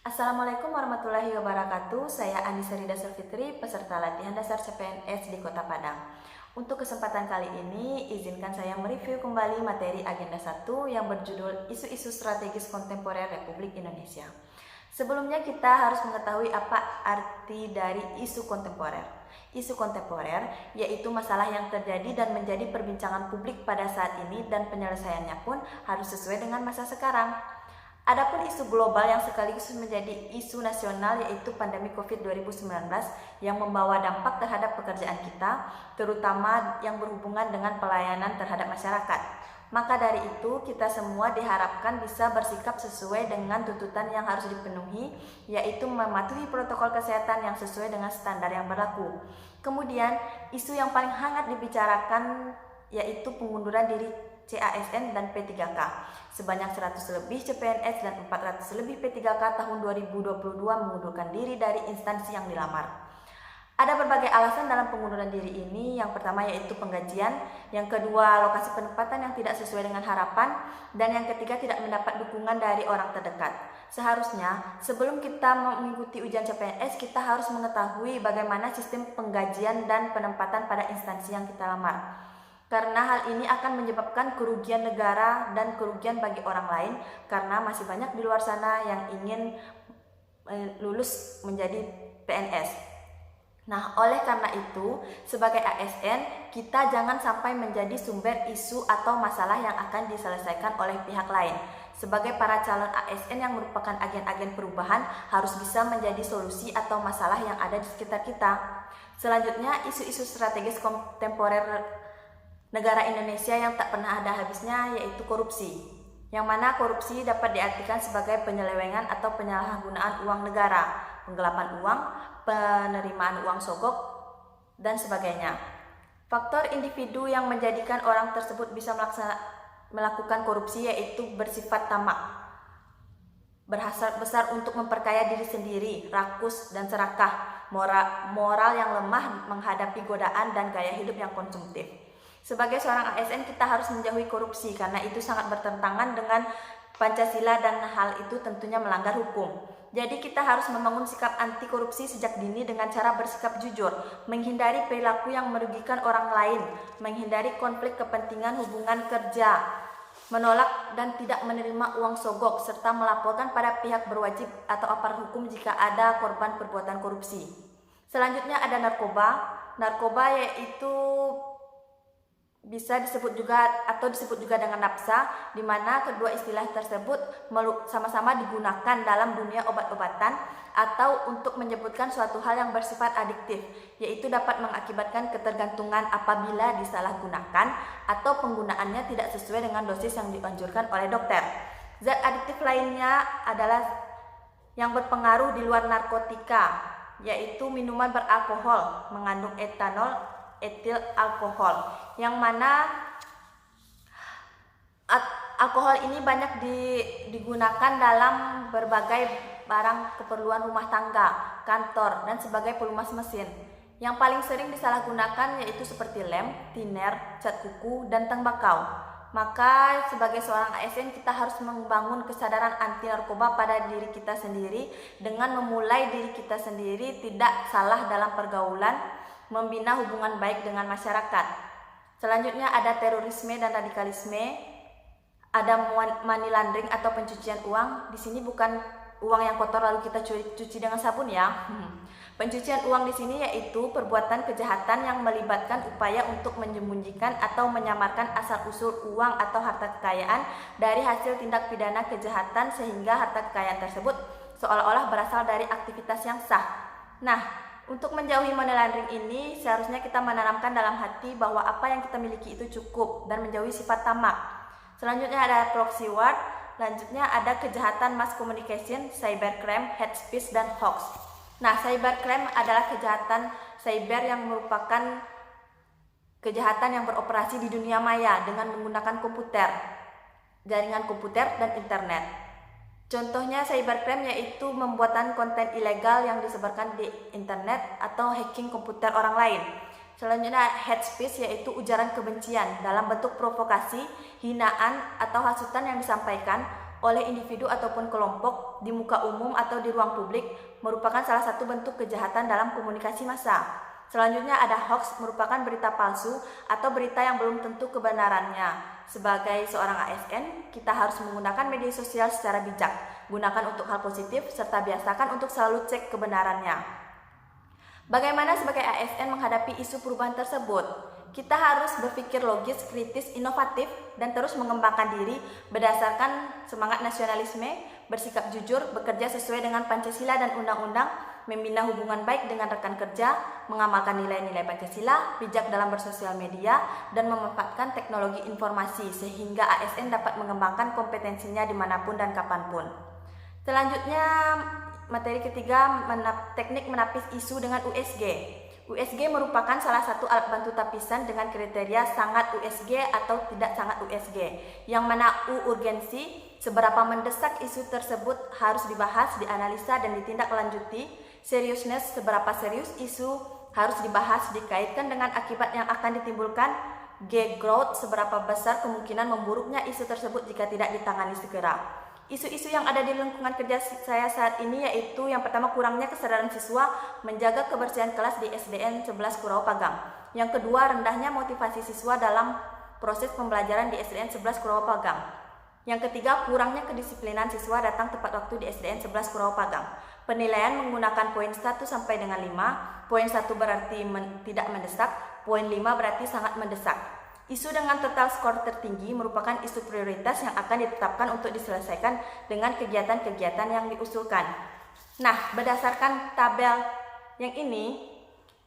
Assalamualaikum warahmatullahi wabarakatuh. Saya Anissa Rida Fitri, peserta latihan dasar CPNS di Kota Padang. Untuk kesempatan kali ini, izinkan saya mereview kembali materi agenda 1 yang berjudul Isu-isu Strategis Kontemporer Republik Indonesia. Sebelumnya kita harus mengetahui apa arti dari isu kontemporer. Isu kontemporer yaitu masalah yang terjadi dan menjadi perbincangan publik pada saat ini dan penyelesaiannya pun harus sesuai dengan masa sekarang. Adapun isu global yang sekaligus menjadi isu nasional yaitu pandemi COVID-19 yang membawa dampak terhadap pekerjaan kita, terutama yang berhubungan dengan pelayanan terhadap masyarakat. Maka dari itu, kita semua diharapkan bisa bersikap sesuai dengan tuntutan yang harus dipenuhi, yaitu mematuhi protokol kesehatan yang sesuai dengan standar yang berlaku. Kemudian, isu yang paling hangat dibicarakan yaitu pengunduran diri CASN dan P3K. Sebanyak 100 lebih CPNS dan 400 lebih P3K tahun 2022 mengundurkan diri dari instansi yang dilamar. Ada berbagai alasan dalam pengunduran diri ini. Yang pertama yaitu penggajian, yang kedua lokasi penempatan yang tidak sesuai dengan harapan, dan yang ketiga tidak mendapat dukungan dari orang terdekat. Seharusnya sebelum kita mengikuti ujian CPNS, kita harus mengetahui bagaimana sistem penggajian dan penempatan pada instansi yang kita lamar. Karena hal ini akan menyebabkan kerugian negara dan kerugian bagi orang lain, karena masih banyak di luar sana yang ingin lulus menjadi PNS. Nah, oleh karena itu, sebagai ASN, kita jangan sampai menjadi sumber isu atau masalah yang akan diselesaikan oleh pihak lain. Sebagai para calon ASN yang merupakan agen-agen perubahan, harus bisa menjadi solusi atau masalah yang ada di sekitar kita. Selanjutnya, isu-isu strategis kontemporer negara Indonesia yang tak pernah ada habisnya yaitu korupsi. Yang mana korupsi dapat diartikan sebagai penyelewengan atau penyalahgunaan uang negara, penggelapan uang, penerimaan uang sogok, dan sebagainya. Faktor individu yang menjadikan orang tersebut bisa melakukan korupsi yaitu bersifat tamak, berhasrat besar untuk memperkaya diri sendiri, rakus dan serakah, moral yang lemah menghadapi godaan dan gaya hidup yang konsumtif. Sebagai seorang ASN, kita harus menjauhi korupsi karena itu sangat bertentangan dengan Pancasila dan hal itu tentunya melanggar hukum. Jadi kita harus membangun sikap anti korupsi sejak dini dengan cara bersikap jujur, menghindari perilaku yang merugikan orang lain, menghindari konflik kepentingan hubungan kerja, menolak dan tidak menerima uang sogok, serta melaporkan pada pihak berwajib atau aparat hukum jika ada korban perbuatan korupsi. Selanjutnya ada narkoba. Narkoba yaitu bisa disebut juga dengan nafsa, di mana kedua istilah tersebut sama-sama digunakan dalam dunia obat-obatan atau untuk menyebutkan suatu hal yang bersifat adiktif, yaitu dapat mengakibatkan ketergantungan apabila disalahgunakan atau penggunaannya tidak sesuai dengan dosis yang dianjurkan oleh dokter. Zat adiktif lainnya adalah yang berpengaruh di luar narkotika, yaitu minuman beralkohol mengandung etanol, etil alkohol, yang mana alkohol ini banyak digunakan dalam berbagai barang keperluan rumah tangga, kantor, dan sebagai pelumas mesin. Yang paling sering disalahgunakan yaitu seperti lem, tiner, cat kuku, dan tembakau. Maka sebagai seorang ASN kita harus membangun kesadaran anti narkoba pada diri kita sendiri dengan memulai diri kita sendiri tidak salah dalam pergaulan, membina hubungan baik dengan masyarakat. Selanjutnya ada terorisme dan radikalisme, ada money laundering atau pencucian uang. Di sini bukan uang yang kotor lalu kita cuci dengan sabun ya. Pencucian uang di sini yaitu perbuatan kejahatan yang melibatkan upaya untuk menyembunyikan atau menyamarkan asal-usul uang atau harta kekayaan dari hasil tindak pidana kejahatan sehingga harta kekayaan tersebut seolah-olah berasal dari aktivitas yang sah. Nah, untuk menjauhi money laundering ini, seharusnya kita menanamkan dalam hati bahwa apa yang kita miliki itu cukup dan menjauhi sifat tamak. Selanjutnya ada proxy war, selanjutnya ada kejahatan mass communication, cybercrime, hate speech, dan hoax. Nah, cybercrime adalah kejahatan cyber yang merupakan kejahatan yang beroperasi di dunia maya dengan menggunakan komputer, jaringan komputer, dan internet. Contohnya cybercrime yaitu pembuatan konten ilegal yang disebarkan di internet atau hacking komputer orang lain. Selanjutnya hate speech yaitu ujaran kebencian dalam bentuk provokasi, hinaan, atau hasutan yang disampaikan oleh individu ataupun kelompok di muka umum atau di ruang publik merupakan salah satu bentuk kejahatan dalam komunikasi massa. Selanjutnya ada hoax, merupakan berita palsu atau berita yang belum tentu kebenarannya. Sebagai seorang ASN, kita harus menggunakan media sosial secara bijak. Gunakan untuk hal positif serta biasakan untuk selalu cek kebenarannya. Bagaimana sebagai ASN menghadapi isu perubahan tersebut? Kita harus berpikir logis, kritis, inovatif, dan terus mengembangkan diri berdasarkan semangat nasionalisme, bersikap jujur, bekerja sesuai dengan Pancasila dan undang-undang, membina hubungan baik dengan rekan kerja, mengamalkan nilai-nilai Pancasila, bijak dalam bersosial media, dan memanfaatkan teknologi informasi sehingga ASN dapat mengembangkan kompetensinya dimanapun dan kapanpun. Selanjutnya, materi ketiga, teknik menapis isu dengan USG. USG merupakan salah satu alat bantu tapisan dengan kriteria sangat USG atau tidak sangat USG, yang mana U urgensi, seberapa mendesak isu tersebut harus dibahas, dianalisa, dan ditindaklanjuti. Seriousness, seberapa serius isu harus dibahas, dikaitkan dengan akibat yang akan ditimbulkan. G growth, seberapa besar kemungkinan memburuknya isu tersebut jika tidak ditangani segera. Isu-isu yang ada di lingkungan kerja saya saat ini yaitu yang pertama, kurangnya kesadaran siswa menjaga kebersihan kelas di SDN 11 Kurau Pagang. Yang kedua, rendahnya motivasi siswa dalam proses pembelajaran di SDN 11 Kurau Pagang. Yang ketiga, kurangnya kedisiplinan siswa datang tepat waktu di SDN 11 Kurau Pagang. Penilaian menggunakan poin 1 sampai dengan 5. Poin 1 berarti tidak mendesak, poin 5 berarti sangat mendesak. Isu dengan total skor tertinggi merupakan isu prioritas yang akan ditetapkan untuk diselesaikan dengan kegiatan-kegiatan yang diusulkan. Nah, berdasarkan tabel yang ini,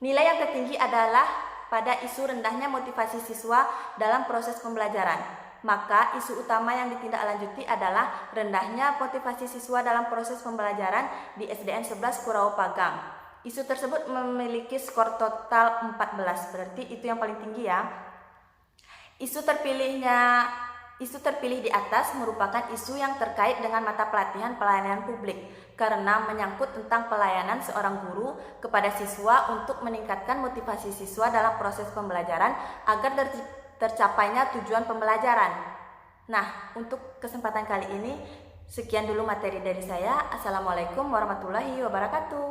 nilai yang tertinggi adalah pada isu rendahnya motivasi siswa dalam proses pembelajaran. Maka isu utama yang ditindaklanjuti adalah rendahnya motivasi siswa dalam proses pembelajaran di SDN 11 Kurau Pagang. Isu tersebut memiliki skor total 14, berarti itu yang paling tinggi ya. Isu terpilih di atas merupakan isu yang terkait dengan mata pelatihan pelayanan publik karena menyangkut tentang pelayanan seorang guru kepada siswa untuk meningkatkan motivasi siswa dalam proses pembelajaran agar tercapainya tujuan pembelajaran. Nah, untuk kesempatan kali ini sekian dulu materi dari saya. Assalamualaikum warahmatullahi wabarakatuh.